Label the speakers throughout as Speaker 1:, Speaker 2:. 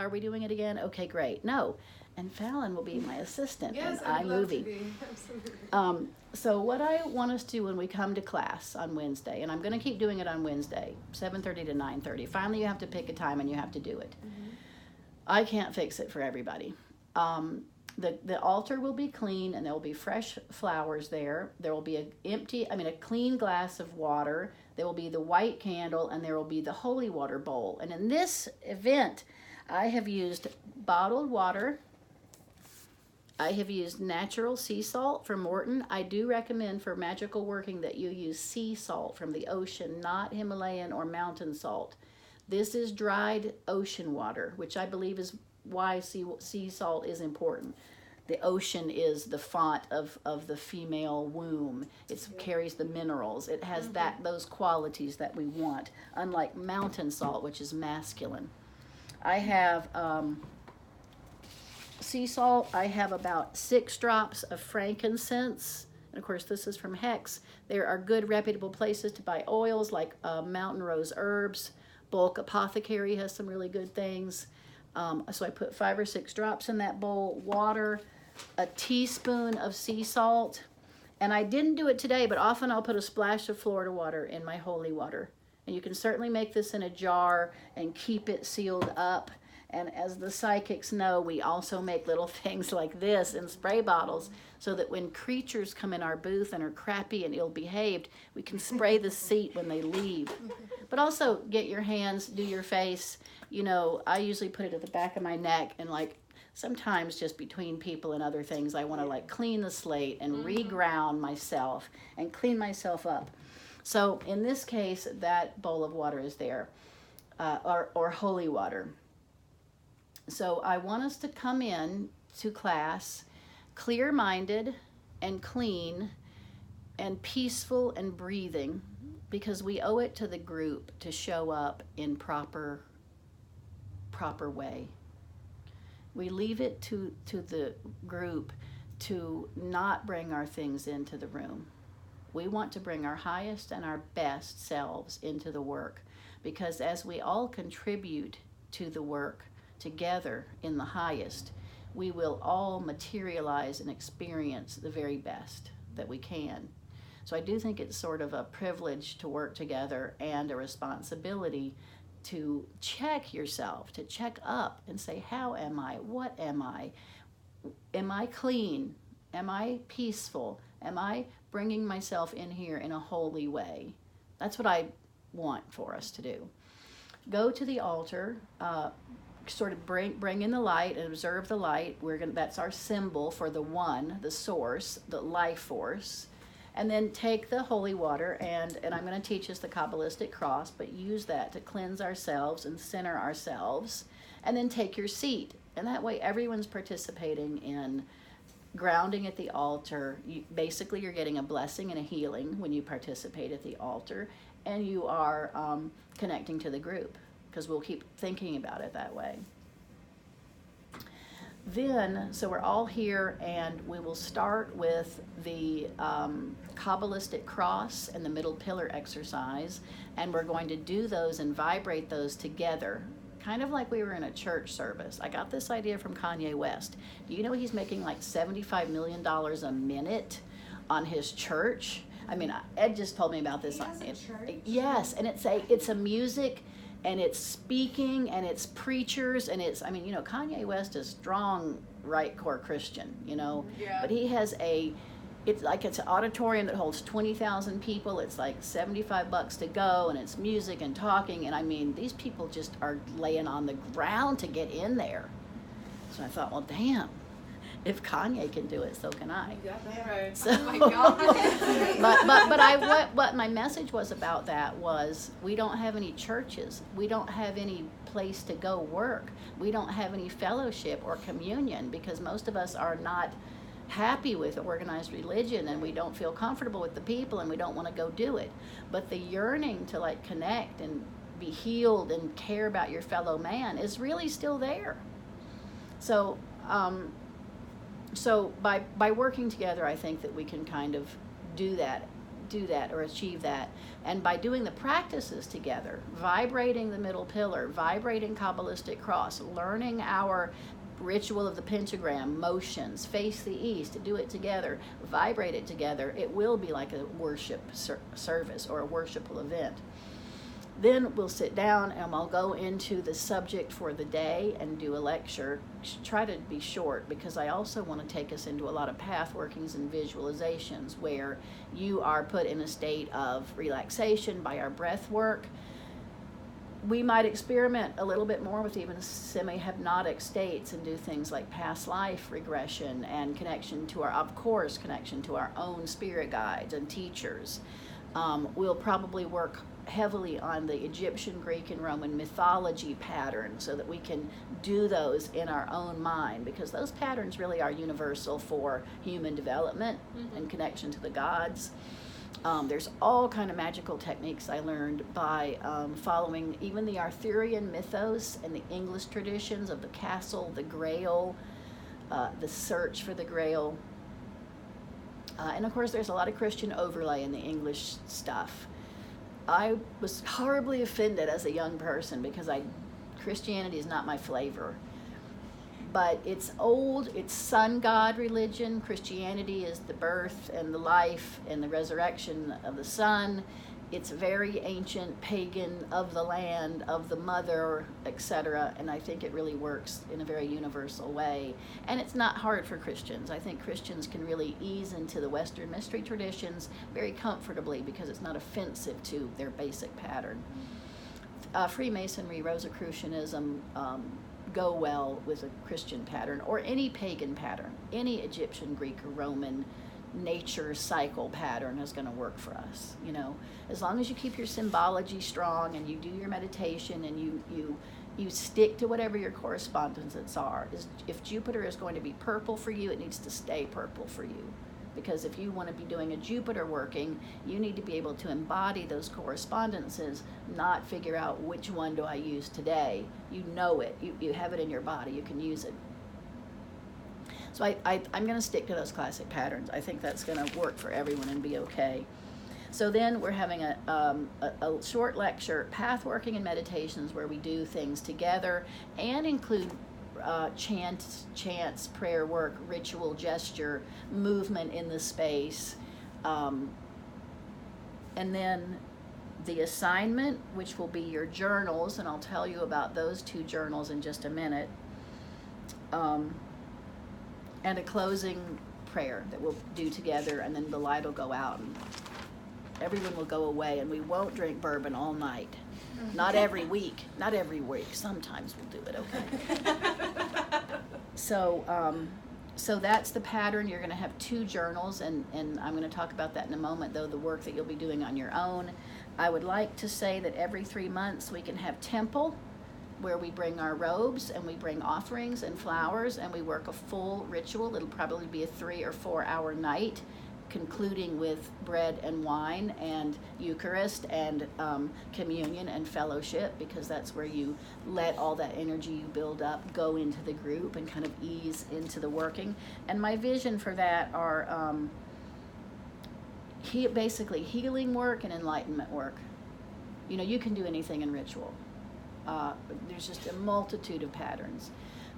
Speaker 1: Are we doing it again? Okay, great. No. And Fallon will be my assistant in
Speaker 2: Yes, I'd love to
Speaker 1: iMovie.
Speaker 2: be. Absolutely.
Speaker 1: So what I want us to do when we come to class on Wednesday, and I'm going to keep doing it on Wednesday, 7:30 to 9:30. Finally, you have to pick a time and you have to do it.
Speaker 2: Mm-hmm.
Speaker 1: I can't fix it for everybody. The altar will be clean and there will be fresh flowers there. There will be a clean glass of water. There will be the white candle and there will be the holy water bowl. And in this event, I have used bottled water. I have used natural sea salt from Morton. I do recommend for magical working that you use sea salt from the ocean, not Himalayan or mountain salt. This is dried ocean water, which I believe is why sea salt is important. The ocean is the font of the female womb. It carries the minerals. It has those qualities that we want, unlike mountain salt, which is masculine. I have sea salt. I have about 6 drops of frankincense. And of course, this is from Hex. There are good, reputable places to buy oils like Mountain Rose Herbs. Bulk Apothecary has some really good things. So I put 5 or 6 drops in that bowl, water, a teaspoon of sea salt. And I didn't do it today, but often I'll put a splash of Florida water in my holy water. And you can certainly make this in a jar and keep it sealed up. And as the psychics know, we also make little things like this in spray bottles so that when creatures come in our booth and are crappy and ill-behaved, we can spray the seat when they leave. But also get your hands, do your face. You know, I usually put it at the back of my neck and like sometimes just between people and other things, I want to like clean the slate and reground myself and clean myself up. So in this case, that bowl of water is there, or holy water. So I want us to come in to class clear-minded and clean and peaceful and breathing, because we owe it to the group to show up in proper way. We leave it to the group to not bring our things into the room. We want to bring our highest and our best selves into the work, because as we all contribute to the work together in the highest, we will all materialize and experience the very best that we can. So I do think it's sort of a privilege to work together and a responsibility to check yourself, to check up and say, how am I? What am I? Am I clean? Am I peaceful? Am I bringing myself in here in a holy way? That's what I want for us to do. Go to the altar, sort of bring in the light and observe the light. That's our symbol for the one, the source, the life force. And then take the holy water, and I'm going to teach us the Kabbalistic cross, but use that to cleanse ourselves and center ourselves. And then take your seat. And that way everyone's participating in grounding at the altar. Basically, you're getting a blessing and a healing when you participate at the altar. And you are connecting to the group, because we'll keep thinking about it that way. Then, so we're all here, and we will start with the Kabbalistic cross and the middle pillar exercise, and we're going to do those and vibrate those together, kind of like we were in a church service. I got this idea from Kanye West. Do you know he's making like $75 million a minute on his church? I mean, Ed just told me about this.
Speaker 2: He has a church?
Speaker 1: Yes, and it's a music, and it's speaking, and it's preachers, and it's, I mean, you know, Kanye West is strong right core Christian, you know, but he has it's an auditorium that holds 20,000 people. It's like $75 to go, and it's music and talking, and I mean, these people just are laying on the ground to get in there. So I thought, well, damn, if Kanye can do it, so can I.
Speaker 2: You got that right.
Speaker 1: So,
Speaker 2: oh my God.
Speaker 1: what my message was about that was, we don't have any churches. We don't have any place to go work. We don't have any fellowship or communion, because most of us are not happy with organized religion, and we don't feel comfortable with the people, and we don't want to go do it. But the yearning to like connect and be healed and care about your fellow man is really still there. So by working together, I think that we can kind of do that do that or achieve that. And by doing the practices together, vibrating the middle pillar, vibrating Kabbalistic cross, learning our ritual of the pentagram, motions, face the east, do it together, vibrate it together, it will be like a worship service or a worshipful event. Then we'll sit down and I'll go into the subject for the day and do a lecture. Try to be short, because I also want to take us into a lot of path workings and visualizations where you are put in a state of relaxation by our breath work. We might experiment a little bit more with even semi-hypnotic states and do things like past life regression and connection to connection to our own spirit guides and teachers. We'll probably work heavily on the Egyptian, Greek, and Roman mythology patterns so that we can do those in our own mind, because those patterns really are universal for human development and connection to the gods. There's all kind of magical techniques I learned by following even the Arthurian mythos and the English traditions of the castle, the Grail, the search for the Grail. And of course, there's a lot of Christian overlay in the English stuff. I was horribly offended as a young person because Christianity is not my flavor. But it's old, it's sun god religion. Christianity is the birth and the life and the resurrection of the sun. It's very ancient, pagan, of the land, of the mother, etc. And I think it really works in a very universal way. And it's not hard for Christians. I think Christians can really ease into the Western mystery traditions very comfortably because it's not offensive to their basic pattern. Freemasonry, Rosicrucianism, go well with a Christian pattern or any pagan pattern. Any Egyptian, Greek, or Roman nature cycle pattern is going to work for us. You know, as long as you keep your symbology strong and you do your meditation and you stick to whatever your correspondences are. If Jupiter is going to be purple for you, it needs to stay purple for you. Because if you want to be doing a Jupiter working, you need to be able to embody those correspondences, not figure out which one do I use today. You know it. You have it in your body. You can use it. So I'm going to stick to those classic patterns. I think that's going to work for everyone and be okay. So then we're having a short lecture, path working and meditations, where we do things together and include chants, prayer work, ritual, gesture, movement in the space. And then the assignment, which will be your journals, and I'll tell you about those 2 journals in just a minute. And a closing prayer that we'll do together, and then the light will go out and everyone will go away, and we won't drink bourbon all night. Not every week. Sometimes we'll do it, okay? So that's the pattern. You're going to have 2 journals, and I'm going to talk about that in a moment, though, the work that you'll be doing on your own. I would like to say that every 3 months we can have temple, where we bring our robes and we bring offerings and flowers and we work a full ritual. It'll probably be a 3 or 4 hour night, concluding with bread and wine and Eucharist and communion and fellowship, because that's where you let all that energy you build up go into the group and kind of ease into the working. And my vision for that are basically healing work and enlightenment work. You know, you can do anything in ritual. There's just a multitude of patterns.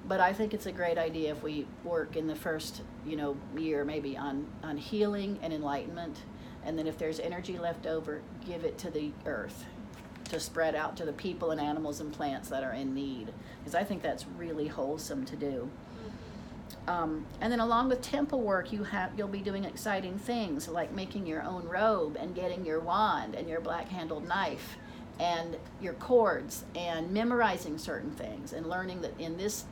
Speaker 1: But I think it's a great idea if we work in the first, year maybe on healing and enlightenment. And then if there's energy left over, give it to the earth to spread out to the people and animals and plants that are in need. Because I think that's really wholesome to do. And then along with temple work, you'll be doing exciting things like making your own robe and getting your wand and your black-handled knife and your cords and memorizing certain things and learning that in this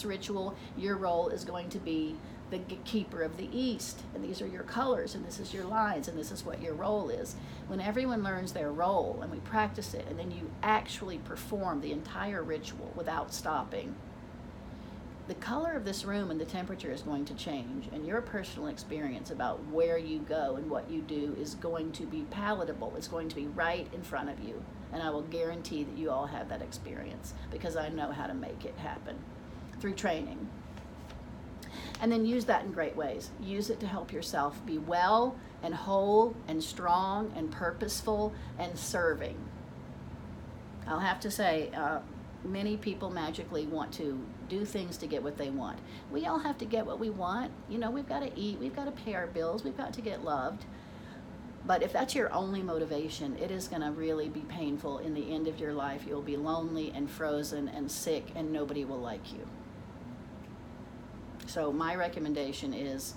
Speaker 1: ritual your role is going to be the keeper of the east, and these are your colors and this is your lines and this is what your role is. When everyone learns their role and we practice it and then you actually perform the entire ritual without stopping, the color of this room and the temperature is going to change, and your personal experience about where you go and what you do is going to be palatable. It's going to be right in front of you, and I will guarantee that you all have that experience because I know how to make it happen through training. And then use that in great ways. Use it to help yourself be well and whole and strong and purposeful and serving. I'll have to say, many people magically want to do things to get what they want. We all have to get what we want. You know, we've got to eat, we've got to pay our bills, we've got to get loved. But if that's your only motivation, it is going to really be painful in the end of your life. You'll be lonely and frozen and sick, and nobody will like you. So my recommendation is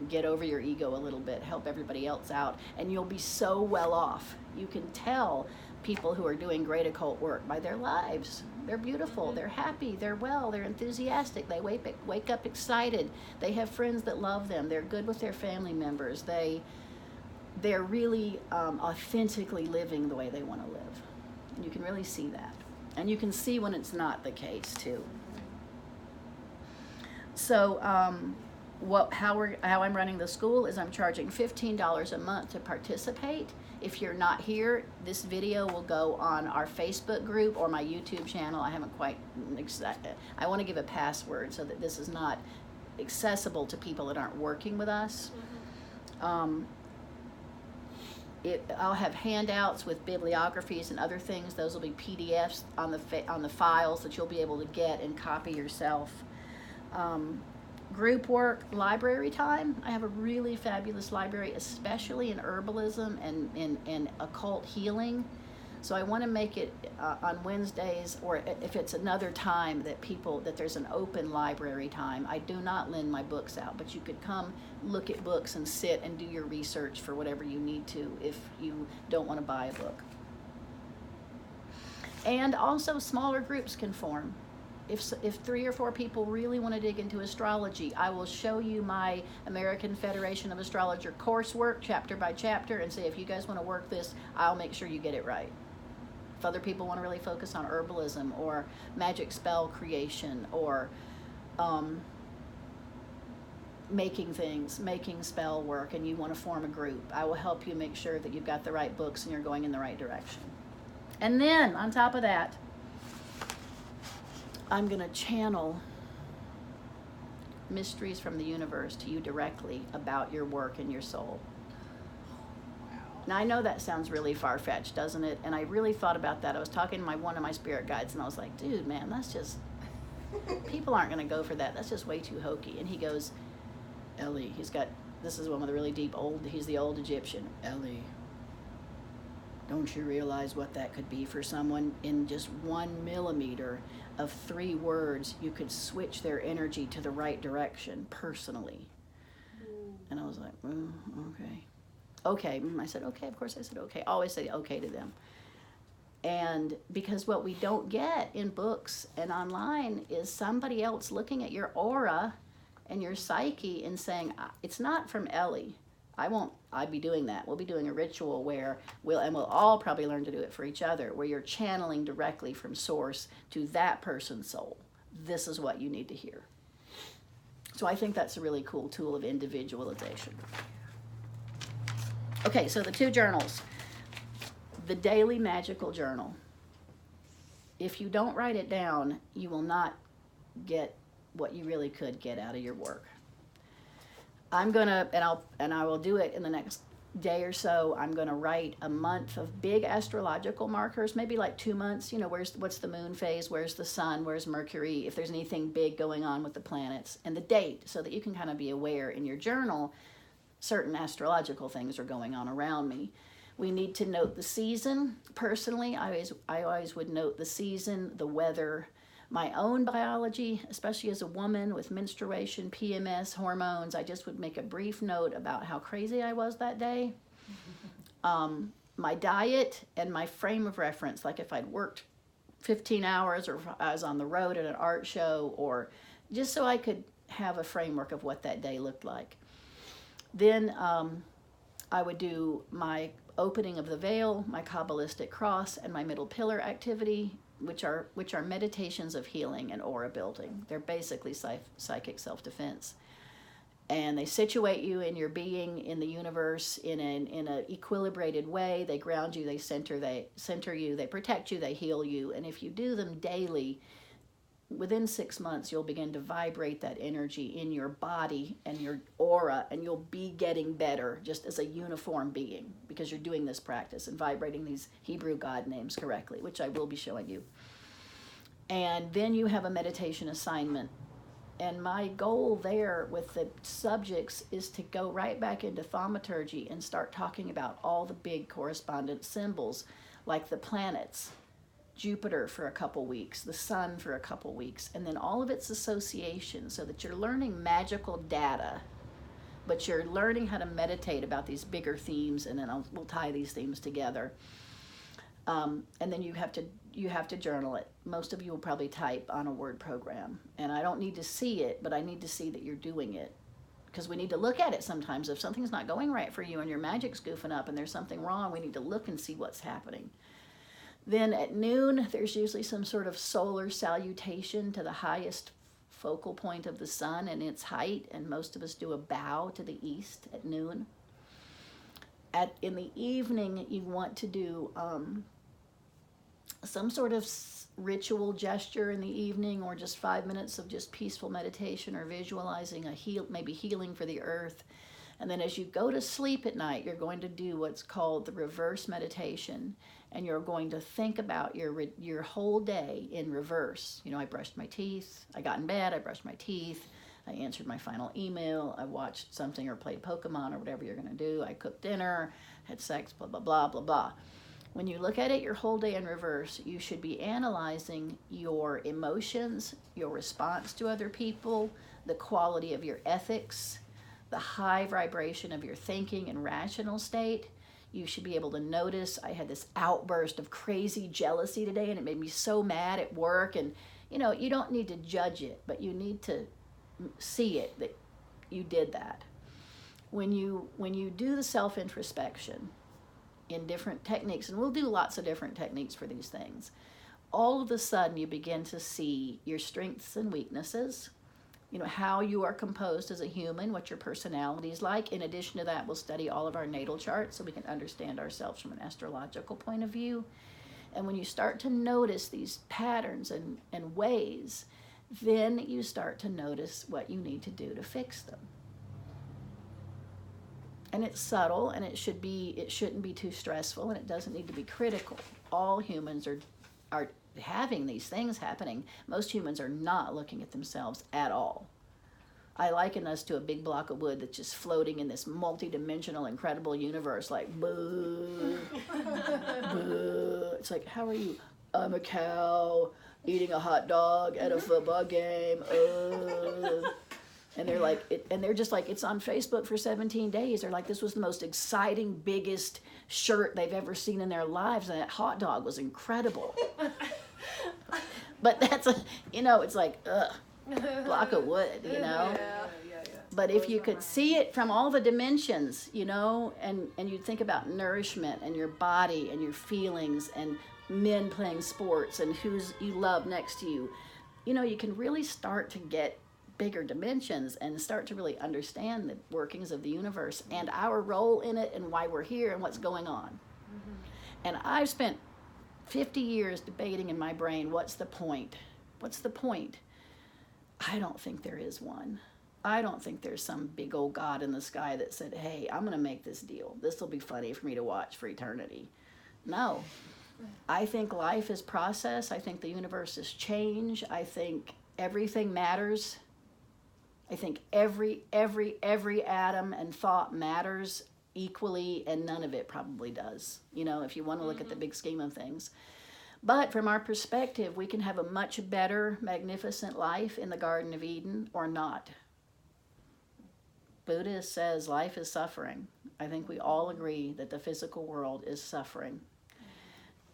Speaker 1: get over your ego a little bit, help everybody else out, and you'll be so well off. You can tell people who are doing great occult work by their lives. They're beautiful, they're happy, they're well, they're enthusiastic, they wake up excited, they have friends that love them, they're good with their family members, they're really authentically living the way they want to live. And you can really see that. And you can see when it's not the case too. So how I'm running the school is I'm charging $15 a month to participate. If you're not here, this video will go on our Facebook group or my YouTube channel. I haven't quite, I want to give a password so that this is not accessible to people that aren't working with us. I'll have handouts with bibliographies and other things. Those will be PDFs on the files that you'll be able to get and copy yourself. Group work, library time. I have a really fabulous library, especially in herbalism and in occult healing. So I want to make it on Wednesdays, or if it's another time that there's an open library time. I do not lend my books out, but you could come look at books and sit and do your research for whatever you need to if you don't want to buy a book. And also smaller groups can form. If 3 or 4 people really want to dig into astrology, I will show you my American Federation of Astrologer coursework chapter by chapter and say, if you guys want to work this, I'll make sure you get it right. If other people want to really focus on herbalism or magic spell creation or making spell work, and you want to form a group, I will help you make sure that you've got the right books and you're going in the right direction. And then on top of that, I'm going to channel mysteries from the universe to you directly about your work and your soul. Now, I know that sounds really far-fetched, doesn't it? And I really thought about that. I was talking to one of my spirit guides, and I was like, dude, man, that's just, people aren't going to go for that. That's just way too hokey. And he goes, Elie, this is one with a really deep he's the old Egyptian. Elie, don't you realize what that could be for someone? In just 1 millimeter of 3 words, you could switch their energy to the right direction personally. And I was like, okay. Okay, I said, okay, of course I said okay. I always say okay to them. And because what we don't get in books and online is somebody else looking at your aura and your psyche and saying, it's not from Elie. I'd be doing that. We'll be doing a ritual where we'll all probably learn to do it for each other, where you're channeling directly from source to that person's soul. This is what you need to hear. So I think that's a really cool tool of individualization. Okay, so the 2 journals. The daily magical journal. If you don't write it down, you will not get what you really could get out of your work. I'm gonna, and I will do it in the next day or so. I'm gonna write a month of big astrological markers, maybe like 2 months. You know, what's the moon phase, where's the sun, where's Mercury, if there's anything big going on with the planets, and the date, so that you can kind of be aware in your journal certain astrological things are going on around me. We need to note the season. Personally, I always would note the season, the weather, my own biology, especially as a woman with menstruation, PMS, hormones. I just would make a brief note about how crazy I was that day. My diet and my frame of reference, like if I'd worked 15 hours or if I was on the road at an art show, or just so I could have a framework of what that day looked like. Then I would do my opening of the veil, my Kabbalistic cross, and my middle pillar activity, which are meditations of healing and aura building. They're basically psychic self-defense. And they situate you in your being in the universe in an equilibrated way. They ground you, they center you, they protect you, they heal you. And if you do them daily, within 6 months, you'll begin to vibrate that energy in your body and your aura, and you'll be getting better just as a uniform being, because you're doing this practice and vibrating these Hebrew God names correctly, which I will be showing you. And then you have a meditation assignment. And my goal there with the subjects is to go right back into thaumaturgy and start talking about all the big correspondent symbols, like the planets, Jupiter for a couple weeks, the sun for a couple weeks, and then all of its associations, so that you're learning magical data, but you're learning how to meditate about these bigger themes, and then we'll tie these themes together. And then you have to journal it. Most of you will probably type on a word program, and I don't need to see it, but I need to see that you're doing it, because we need to look at it sometimes. If something's not going right for you and your magic's goofing up and there's something wrong, we need to look and see what's happening. Then at noon, there's usually some sort of solar salutation to the highest focal point of the sun and its height, and most of us do a bow to the east at noon. In the evening, you want to do some sort of ritual gesture in the evening, or just 5 minutes of just peaceful meditation or visualizing maybe healing for the earth. And then as you go to sleep at night, you're going to do what's called the reverse meditation, and you're going to think about your whole day in reverse. You know, I brushed my teeth, I got in bed, I brushed my teeth, I answered my final email, I watched something or played Pokemon or whatever you're going to do, I cooked dinner, had sex, blah, blah, blah, blah, blah. When you look at it your whole day in reverse, you should be analyzing your emotions, your response to other people, the quality of your ethics, the high vibration of your thinking and rational state. You should be able to notice, I had this outburst of crazy jealousy today, and it made me so mad at work. And, you know, you don't need to judge it, but you need to see it, that you did that. When you do the self-introspection in different techniques, and we'll do lots of different techniques for these things, all of a sudden you begin to see your strengths and weaknesses, you know, how you are composed as a human, what your personality is like. In addition to that, we'll study all of our natal charts so we can understand ourselves from an astrological point of view. And when you start to notice these patterns and ways, then you start to notice what you need to do to fix them. And it's subtle, and it shouldn't be too stressful, and it doesn't need to be critical. All humans are having these things happening. Most humans are not looking at themselves at all. I liken us to a big block of wood that's just floating in this multi-dimensional, incredible universe, like, boo, boo. It's like, how are you? I'm a cow eating a hot dog at a football game. And they're like, they're just like, it's on Facebook for 17 days. They're like, this was the most exciting, biggest shirt they've ever seen in their lives, and that hot dog was incredible. But that's it's like, block of wood, you know?
Speaker 2: Yeah.
Speaker 1: But if you could see it from all the dimensions, you know, and you think about nourishment and your body and your feelings and men playing sports and who's you love next to you, you know, you can really start to get bigger dimensions and start to really understand the workings of the universe and our role in it and why we're here and what's going on. Mm-hmm. And I've spent 50 years debating in my brain, what's the point? What's the point? I don't think there is one. I don't think there's some big old God in the sky that said, hey, I'm going to make this deal. This will be funny for me to watch for eternity. No. I think life is process. I think the universe is change. I think everything matters. I think every atom and thought matters equally, and none of it probably does, you know, if you want to look at the big scheme of things. But from our perspective, we can have a much better, magnificent life in the Garden of Eden or not. Buddha says life is suffering. I think we all agree that the physical world is suffering.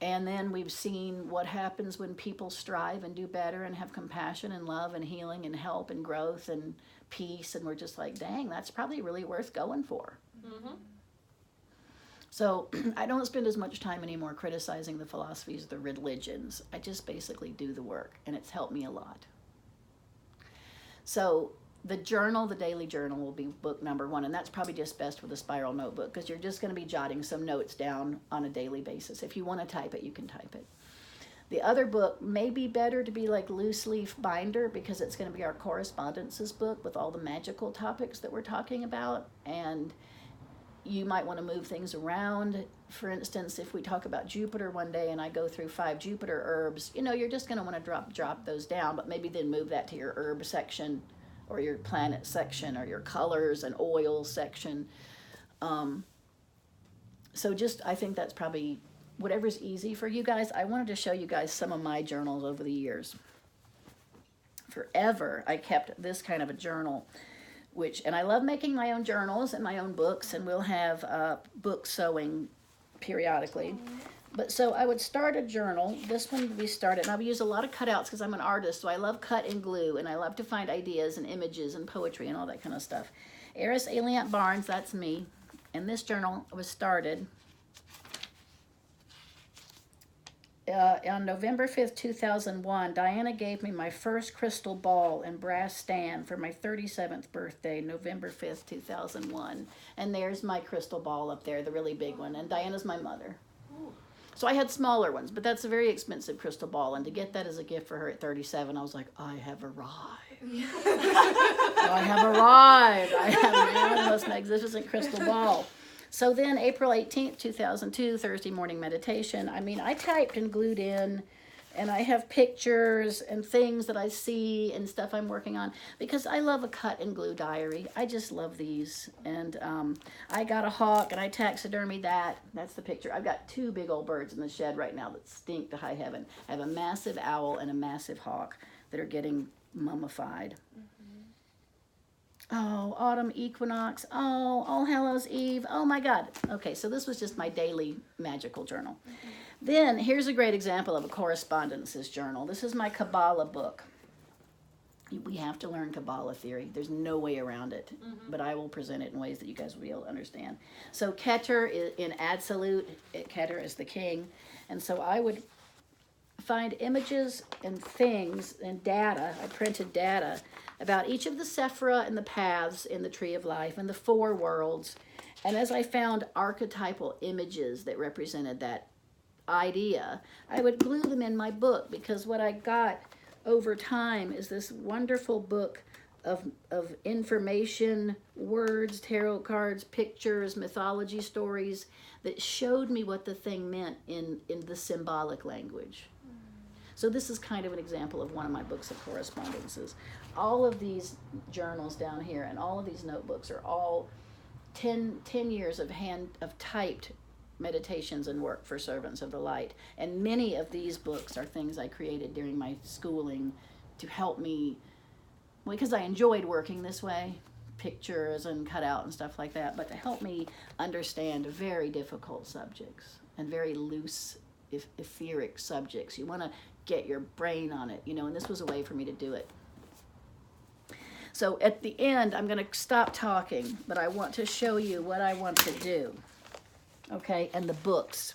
Speaker 1: And then we've seen what happens when people strive and do better and have compassion and love and healing and help and growth and peace. And we're just like, dang, that's probably really worth going for. Mm-hmm. So I don't spend as much time anymore criticizing the philosophies of the religions. I just basically do the work, and it's helped me a lot. So the journal, the daily journal, will be book number 1, and that's probably just best with a spiral notebook, because you're just going to be jotting some notes down on a daily basis. If you want to type it, you can type it. The other book may be better to be like loose leaf binder because it's going to be our correspondences book with all the magical topics that we're talking about. And you might want to move things around. For instance, if we talk about Jupiter one day and I go through 5 Jupiter herbs, you're just going to want to drop those down, but maybe then move that to your herb section or your planet section or your colors and oil section. So I think that's probably whatever's easy for you guys. I wanted to show you guys some of my journals over the years. Forever, I kept this kind of a journal, and I love making my own journals and my own books, and we'll have book sewing periodically. But so I would start a journal. This one would be started, and I would use a lot of cutouts because I'm an artist, so I love cut and glue, and I love to find ideas and images and poetry and all that kind of stuff. Elie Barnes, that's me. And this journal was started on November 5th, 2001. Diana gave me my first crystal ball and brass stand for my 37th birthday, November 5th, 2001. And there's my crystal ball up there, the really big one. And Diana's my mother. So I had smaller ones, but that's a very expensive crystal ball. And to get that as a gift for her at 37, I was like, I have arrived. I have arrived. I have now the most magnificent crystal ball. So then April 18th, 2002, Thursday morning meditation. I typed and glued in, and I have pictures and things that I see and stuff I'm working on because I love a cut and glue diary. I just love these. And I got a hawk and I taxidermied that. That's the picture. I've got 2 big old birds in the shed right now that stink to high heaven. I have a massive owl and a massive hawk that are getting mummified. Oh, autumn equinox. Oh, All Hallows Eve. Oh my God. Okay, so this was just my daily magical journal. Then here's a great example of a correspondences journal. This is my Kabbalah book. We have to learn Kabbalah theory. There's no way around it, but I will present it in ways that you guys will be able to understand. So Keter is in absolute. Keter is the king. And so I would find images and things and data. I printed data about each of the sephira and the paths in the Tree of Life and the 4 worlds. And as I found archetypal images that represented that idea, I would glue them in my book, because what I got over time is this wonderful book of information, words, tarot cards, pictures, mythology stories that showed me what the thing meant in the symbolic language. So this is kind of an example of one of my books of correspondences. All of these journals down here and all of these notebooks are all 10 years of typed meditations and work for servants of the light. And many of these books are things I created during my schooling to help me, because I enjoyed working this way, pictures and cutout and stuff like that, but to help me understand very difficult subjects and very loose, etheric subjects. You want to get your brain on it, and this was a way for me to do it. So at the end, I'm going to stop talking, but I want to show you what I want to do. Okay, and the books.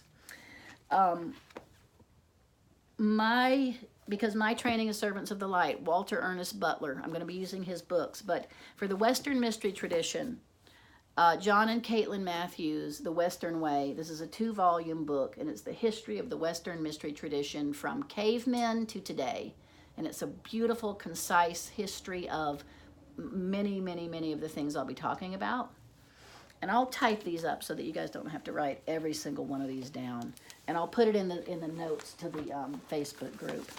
Speaker 1: Because my training is Servants of the Light, Walter Ernest Butler, I'm going to be using his books, but for the Western Mystery Tradition, John and Caitlin Matthews, The Western Way. This is a 2-volume book, and it's the history of the Western Mystery Tradition from cavemen to today. And it's a beautiful, concise history of many, many, many of the things I'll be talking about. And I'll type these up so that you guys don't have to write every single one of these down. And I'll put it in the notes to the Facebook group.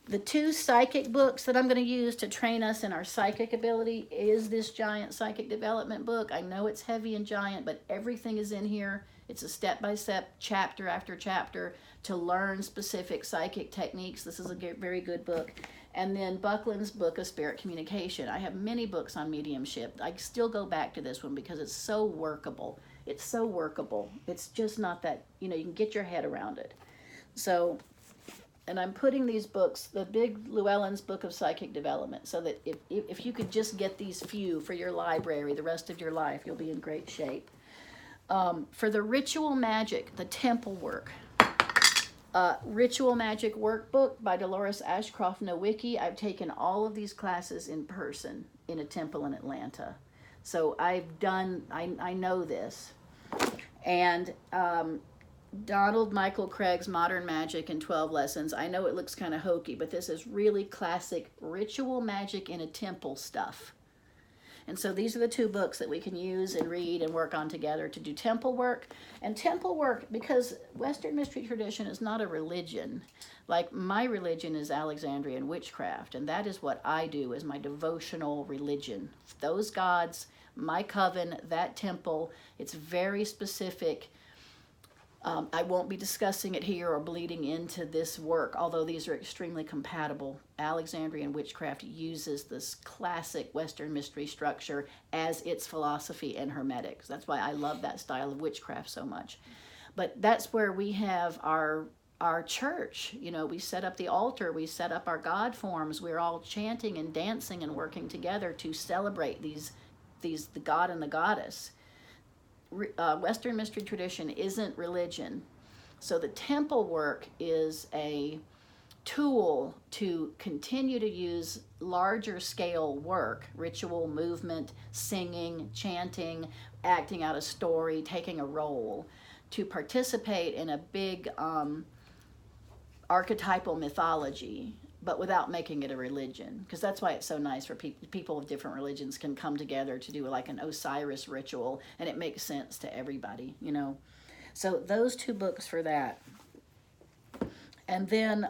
Speaker 1: The 2 psychic books that I'm going to use to train us in our psychic ability is this giant psychic development book. I know it's heavy and giant, but everything is in here. It's a step-by-step, chapter after chapter to learn specific psychic techniques. This is a very good book. And then Buckland's Book of Spirit Communication. I have many books on mediumship. I still go back to this one because it's so workable. It's so workable. It's just not that, you can get your head around it. So, and I'm putting these books, the big Llewellyn's Book of Psychic Development, so that if you could just get these few for your library the rest of your life, you'll be in great shape. For the Ritual Magic, the Temple Work, Ritual Magic Workbook by Dolores Ashcroft Nowicki. I've taken all of these classes in person in a temple in Atlanta. So I know this. And Donald Michael Craig's Modern Magic in 12 Lessons. I know it looks kind of hokey, but this is really classic ritual magic in a temple stuff. And so these are the two books that we can use and read and work on together to do temple work. And temple work, because Western mystery tradition is not a religion. Like my religion is Alexandrian witchcraft, and that is what I do as my devotional religion. Those gods, my coven, that temple, it's very specific. I won't be discussing it here or bleeding into this work, although these are extremely compatible. Alexandrian witchcraft uses this classic Western mystery structure as its philosophy and hermetics. That's why I love that style of witchcraft so much. But that's where we have our church. You know, we set up the altar, we set up our God forms, we're all chanting and dancing and working together to celebrate the God and the goddess. Western mystery tradition isn't religion. So the temple work is a tool to continue to use larger scale work, ritual, movement, singing, chanting, acting out a story, taking a role, to participate in a big archetypal mythology, but without making it a religion. Because that's why it's so nice for people of different religions can come together to do like an Osiris ritual, and it makes sense to everybody, you know. So those two books for that. And then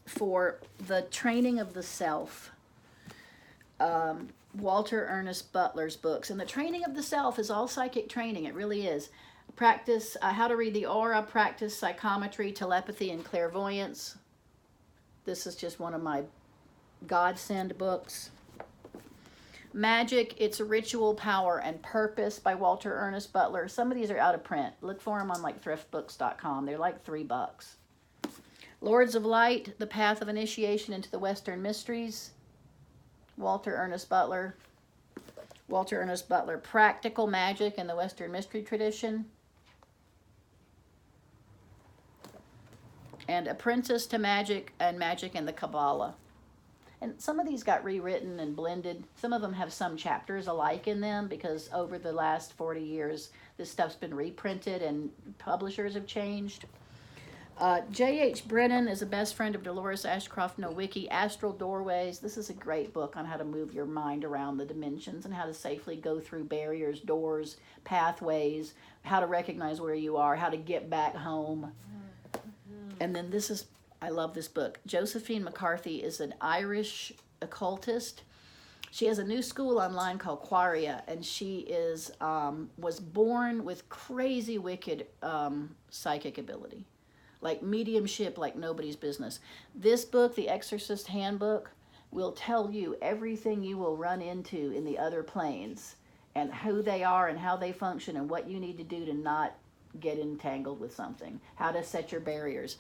Speaker 1: for the training of the self, Walter Ernest Butler's books. And the training of the self is all psychic training. It really is. Practice how to read the aura, practice psychometry, telepathy, and clairvoyance. This is just one of my godsend books. Magic, Its Ritual, Power, and Purpose by Walter Ernest Butler. Some of these are out of print. Look for them on like thriftbooks.com. They're like $3. Lords of Light, The Path of Initiation into the Western Mysteries. Walter Ernest Butler. Walter Ernest Butler, Practical Magic in the Western Mystery Tradition. And Apprentice to Magic and Magic in the Kabbalah. And some of these got rewritten and blended. Some of them have some chapters alike in them because over the last 40 years, this stuff's been reprinted and publishers have changed. J.H. Brennan is a best friend of Dolores Ashcroft Nowicki. Astral Doorways. This is a great book on how to move your mind around the dimensions and how to safely go through barriers, doors, pathways, how to recognize where you are, how to get back home. And then this is, I love this book. Josephine McCarthy is an Irish occultist. She has a new school online called Quaria, and she is was born with crazy wicked psychic ability, like mediumship like nobody's business. This book, The Exorcist Handbook, will tell you everything you will run into in the other planes and who they are and how they function and what you need to do to not get entangled with something, how to set your barriers.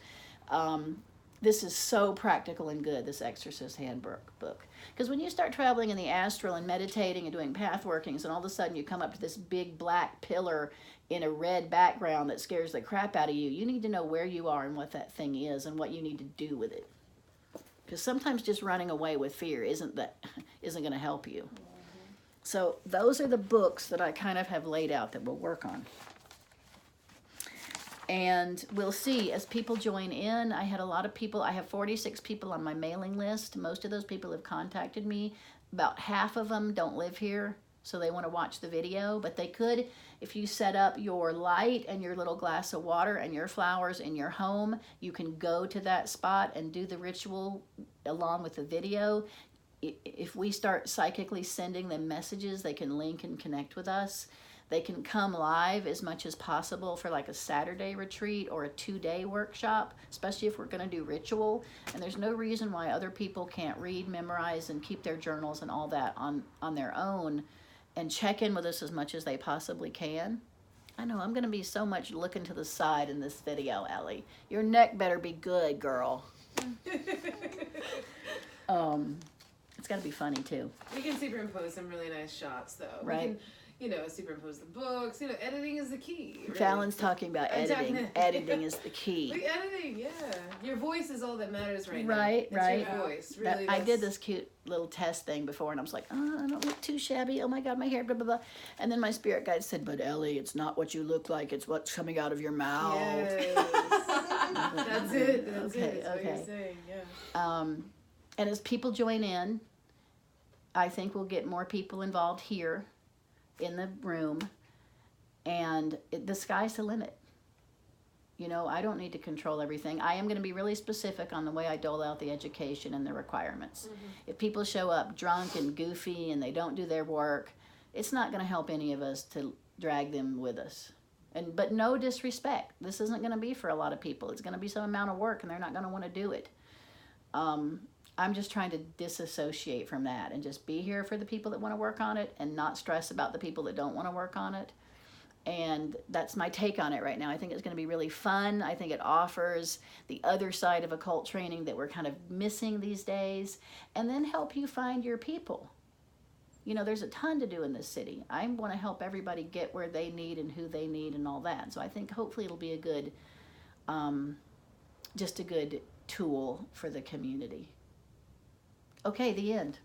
Speaker 1: This is so practical and good, this Exorcist Handbook book. Because when you start traveling in the astral and meditating and doing path workings, and all of a sudden you come up to this big black pillar in a red background that scares the crap out of you, you need to know where you are and what that thing is and what you need to do with it. Because sometimes just running away with fear isn't going to help you. So those are the books that I kind of have laid out that we'll work on. And we'll see as people join in. I had a lot of people. I have 46 people on my mailing list. Most of those people have contacted me. About half of them don't live here, so they want to watch the video. But they could, if you set up your light and your little glass of water and your flowers in your home, you can go to that spot and do the ritual along with the video. If we start psychically sending them messages, they can link and connect with us. They can come live as much as possible for like a Saturday retreat or a 2-day workshop, especially if we're going to do ritual. And there's no reason why other people can't read, memorize, and keep their journals and all that on their own and check in with us as much as they possibly can. I know, I'm going to be so much looking to the side in this video, Ellie. Your neck better be good, girl. It's got to be funny, too.
Speaker 2: We can superimpose some really nice shots, though.
Speaker 1: Right.
Speaker 2: superimpose the books. Editing is the key. Really.
Speaker 1: Fallon's talking about editing. Editing is the key.
Speaker 2: The editing, yeah. Your voice is all that matters right now.
Speaker 1: Right.
Speaker 2: Your voice. Really,
Speaker 1: I did this cute little test thing before, and I was like, oh, I don't look too shabby. Oh my God, my hair, blah, blah, blah. And then my spirit guide said, but Elie, it's not what you look like. It's what's coming out of your mouth.
Speaker 2: Yes. That's it. That's it. That's what you're saying, yeah.
Speaker 1: And as people join in, I think we'll get more people involved here in the room, and the sky's the limit. I don't need to control everything. I am going to be really specific on the way I dole out the education and the requirements. Mm-hmm. If people show up drunk and goofy and they don't do their work, it's not going to help any of us to drag them with us. But no disrespect. This isn't going to be for a lot of people. It's going to be some amount of work, and they're not going to want to do it. I'm just trying to disassociate from that and just be here for the people that want to work on it and not stress about the people that don't want to work on it. And that's my take on it right now. I think it's going to be really fun. I think it offers the other side of occult training that we're kind of missing these days, and then help you find your people. There's a ton to do in this city. I want to help everybody get where they need and who they need and all that. So I think hopefully it'll be a good, just a good tool for the community. Okay, the end.